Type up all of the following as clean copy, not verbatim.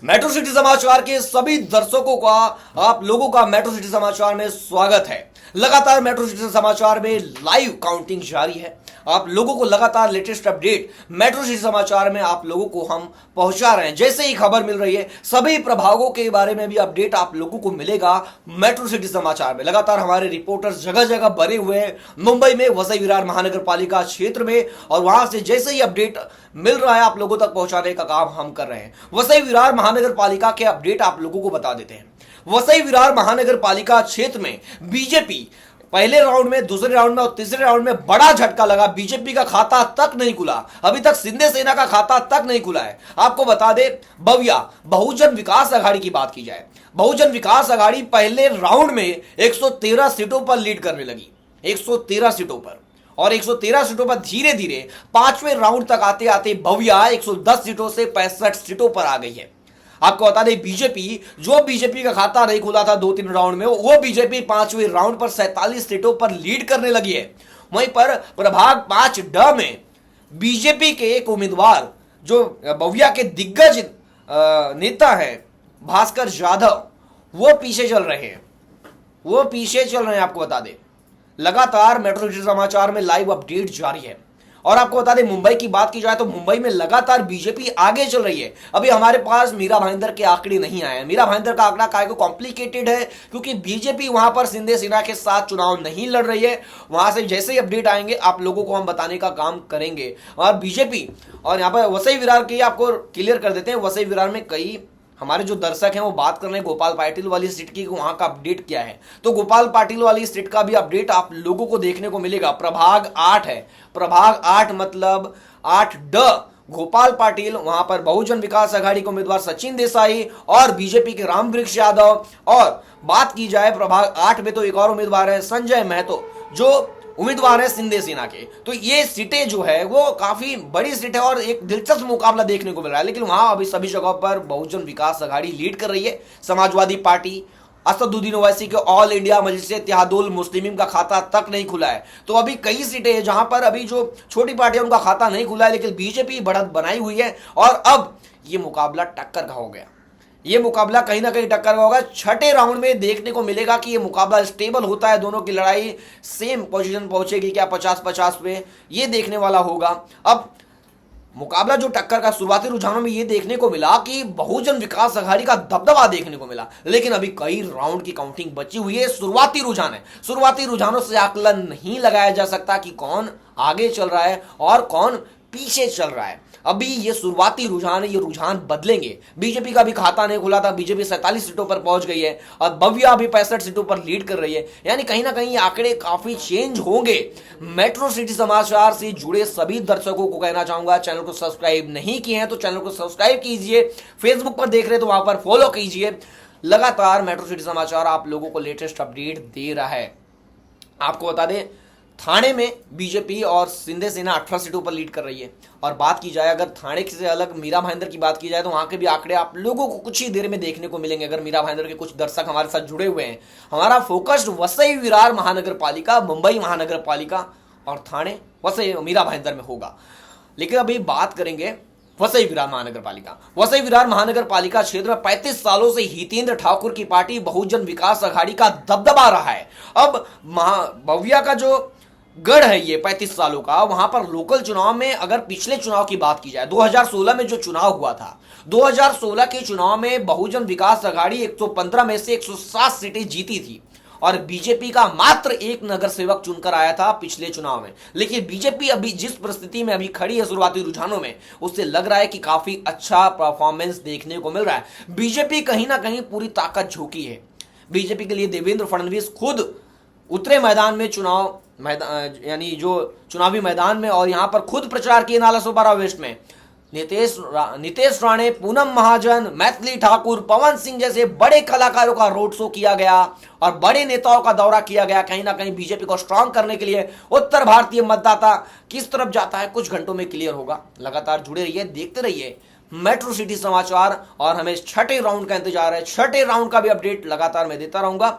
Metro city समाचार के सभी दर्शकों का आप लोगों का मेट्रो सिटी समाचार में स्वागत है। लगातार मेट्रो सिटी समाचार में लाइव काउंटिंग जारी है। आप लोगों को लगातार लेटेस्ट अपडेट मेट्रो सिटी समाचार में आप लोगों को हम पहुंचा रहे हैं। जैसे ही खबर मिल रही है सभी प्रभागों के बारे में भी अपडेट आप लोगों को मिलेगा मेट्रो सिटी समाचार में। लगातार हमारे रिपोर्टर्स जगह जगह बने हुए हैं, मुंबई में वसई विरार महानगर पालिका क्षेत्र में, और वहां से जैसे ही अपडेट मिल रहा है आप लोगों तक पहुंचाने का काम हम कर रहे हैं। वसई विरार महानगर पालिका के अपडेट आप लोगों को बता देते हैं। वसई विरार महानगर पालिका क्षेत्र में बीजेपी पहले राउंड में, दूसरे राउंड में और तीसरे राउंड में बड़ा झटका लगा। बीजेपी का खाता तक नहीं खुला, अभी तक शिंदे सेना का खाता तक नहीं खुला है। आपको बता दे भव्या बहुजन विकास अघाड़ी की बात की जाए, बहुजन विकास अघाड़ी पहले राउंड में 113 सीटों पर लीड करने लगी, 113 सीटों पर, और 113 सीटों पर धीरे धीरे पांचवें राउंड तक आते आते भव्या 110 सीटों से 65 सीटों पर आ गई है। आपको बता दें बीजेपी का खाता नहीं खुला था 2-3 राउंड में, वो बीजेपी पांचवें राउंड पर 47 सीटों पर लीड करने लगी है। वहीं पर प्रभाग 5D में बीजेपी के एक उम्मीदवार जो भव्या के दिग्गज नेता है भास्कर यादव, वो पीछे चल रहे हैं। आपको बता दें लगातार मेट्रो सिटी समाचार में लाइव अपडेट जारी है। और आपको बता दें मुंबई की बात की जाए तो मुंबई में लगातार बीजेपी आगे चल रही है। अभी हमारे पास मीरा भाईंदर के आंकड़े नहीं आए हैं। मीरा भाईंदर का आंकड़ा काहे को कॉम्प्लिकेटेड है क्योंकि बीजेपी वहां पर शिंदे सेना के साथ चुनाव नहीं लड़ रही है। वहां से जैसे ही अपडेट आएंगे आप लोगों को हम बताने का काम करेंगे। और बीजेपी और यहाँ पर वसई विरार की आपको क्लियर कर देते हैं। वसई विरार में कई हमारे जो दर्शक हैं वो बात कर रहे हैं गोपाल पाटिल वाली सीट की, वहां का अपडेट क्या है। तो गोपाल पाटिल वाली सीट का भी अपडेट आप लोगों को देखने को मिलेगा। प्रभाग 8 है, प्रभाग 8 मतलब 8D। गोपाल पाटिल वहां पर बहुजन विकास अघाड़ी के उम्मीदवार सचिन देसाई और बीजेपी के रामवृक्ष यादव। और बात की जाए प्रभाग 8 में तो एक और उम्मीदवार है संजय महतो जो उम्मीदवार है शिंदे सेना के। तो ये सीटें जो है वो काफी बड़ी सीट है और एक दिलचस्प मुकाबला देखने को मिल रहा है। लेकिन वहां अभी सभी जगह पर बहुजन विकास अघाड़ी लीड कर रही है। समाजवादी पार्टी, असदुद्दीन ओवैसी के ऑल इंडिया मजलिस इत्तेहादुल मुस्लिमीन का खाता तक नहीं खुला है। तो अभी कई सीटें हैं जहां पर अभी जो छोटी पार्टियां उनका खाता नहीं खुला है, लेकिन बीजेपी बढ़त बनाई हुई है। और अब ये मुकाबला टक्कर का हो गया, ये मुकाबला कहीं ना कहीं टक्कर का होगा। छठे राउंड में देखने को मिलेगा कि ये मुकाबला स्टेबल होता है, दोनों की लड़ाई सेम पोजीशन पहुंचेगी क्या 50-50 पे, ये देखने वाला होगा। अब मुकाबला जो टक्कर का शुरुआती रुझानों में ये देखने को मिला कि बहुजन विकास अघाड़ी का दबदबा देखने को मिला, लेकिन अभी कई राउंड की काउंटिंग बची हुई है। शुरुआती रुझान है, शुरुआती रुझानों से आकलन नहीं लगाया जा सकता कि कौन आगे चल रहा है और कौन पीछे चल रहा है। अभी ये शुरुआती रुझान है, ये रुझान बदलेंगे। बीजेपी का भी खाता नहीं खुला था, बीजेपी 47 सीटों पर पहुंच गई है और भव्या भी 65 सीटों पर लीड कर रही है। यानी कहीं ना कहीं ये आंकड़े काफी चेंज होंगे। मेट्रो सिटी समाचार से जुड़े सभी दर्शकों को कहना चाहूंगा, चैनल को सब्सक्राइब नहीं किए हैं तो चैनल को सब्सक्राइब कीजिए। फेसबुक पर देख रहे हैं तो वहां पर फॉलो कीजिए। लगातार मेट्रो सिटी समाचार आप लोगों को लेटेस्ट अपडेट दे रहा है। आपको बता दें थाने में बीजेपी और शिंदे सेना 18 सीटों पर लीड कर रही है। और बात की जाए अगर थाने से अलग मीरा भाईंदर की बात की जाए तो वहां के भी आंकड़े आप लोगों को कुछ ही देर में देखने को मिलेंगे। अगर मीरा भाईंदर के कुछ दर्शक हमारे साथ जुड़े हुए हैं, हमारा फोकस वसई विरार महानगर पालिका, मुंबई महानगर पालिका और थाने वसई मीरा भाईंदर में होगा। लेकिन अभी बात करेंगे वसई विरार महानगर पालिका। वसई विरार महानगर पालिका क्षेत्र में 35 सालों से हितेंद्र ठाकुर की पार्टी बहुजन विकास अघाड़ी का दबदबा रहा है। अब भव्या का जो गढ़ है ये 35 सालों का, वहां पर लोकल चुनाव में अगर पिछले चुनाव की बात की जाए 2016 में जो चुनाव हुआ था, 2016 के चुनाव में बहुजन विकास अघाड़ी 115 में से 107 सीटें जीती थी और बीजेपी का मात्र एक नगर सेवक चुनकर आया था पिछले चुनाव में। लेकिन बीजेपी अभी जिस परिस्थिति में अभी खड़ी है शुरुआती रुझानों में, उससे लग रहा है कि काफी अच्छा परफॉर्मेंस देखने को मिल रहा है। बीजेपी कहीं ना कहीं पूरी ताकत झोंकी है। बीजेपी के लिए देवेंद्र फडणवीस खुद उतरे मैदान में, यानी जो चुनावी मैदान में, और यहां पर खुद प्रचार किए नालासोपारा वेस्ट में। नितेश राणे, पूनम महाजन, मैथिली ठाकुर, पवन सिंह जैसे बड़े कलाकारों का रोड शो किया गया और बड़े नेताओं का दौरा किया गया कहीं ना कहीं बीजेपी को स्ट्रांग करने के लिए। उत्तर भारतीय मतदाता किस तरफ जाता है कुछ घंटों में क्लियर होगा। लगातार जुड़े रहिए, देखते रहिए मेट्रो सिटी समाचार और हमें छठे राउंड का इंतजार है। छठे राउंड का भी अपडेट लगातार मैं देता रहूंगा,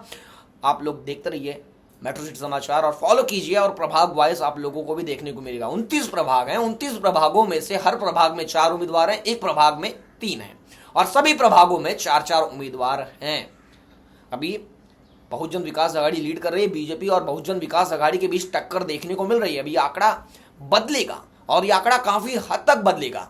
आप लोग देखते रहिए मेट्रो सिटी समाचार और फॉलो कीजिए। और प्रभाग वाइज आप लोगों को भी देखने को मिलेगा। 29 प्रभाग हैं, 29 प्रभागों में से हर प्रभाग में 4 उम्मीदवार हैं, एक प्रभाग में 3 हैं। और सभी प्रभागों में 4-4 उम्मीदवार हैं। अभी बहुजन विकास आघाड़ी लीड कर रही है, बीजेपी और बहुजन विकास आघाड़ी के बीच टक्कर देखने को मिल रही है। अभी आंकड़ा बदलेगा और ये आंकड़ा काफी हद तक बदलेगा।